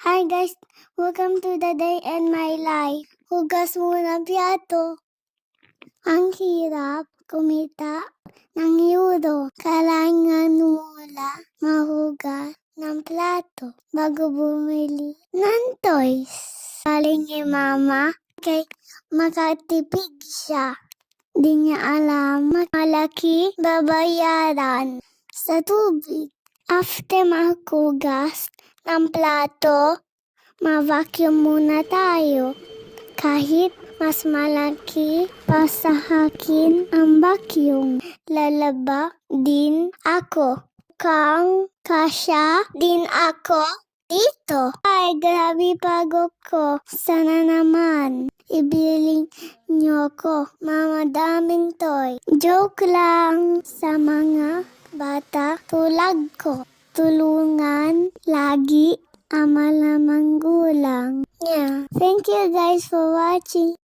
Hi guys, welcome to the day in my life. Hugas muna piyato. Ang hirap kumita ng euro. Kailangan muna mahugas ng plato bago bumili ng toys. Saling ni mama kay makatipid siya. Di niya alam malaki babayaran sa tubig. After makugas ng plato, ma-vacuum muna tayo. Kahit mas malaki pa sa akin ang vacuum, lalaba din ako. Kang kasya din ako dito. Ay, grabe pagod ko. Sana naman ibili niyo ko mamadaming toy. Joke lang sa mga bata tulad ko. Tulungan lagi ama lamang gulang. Yeah. Thank you guys for watching.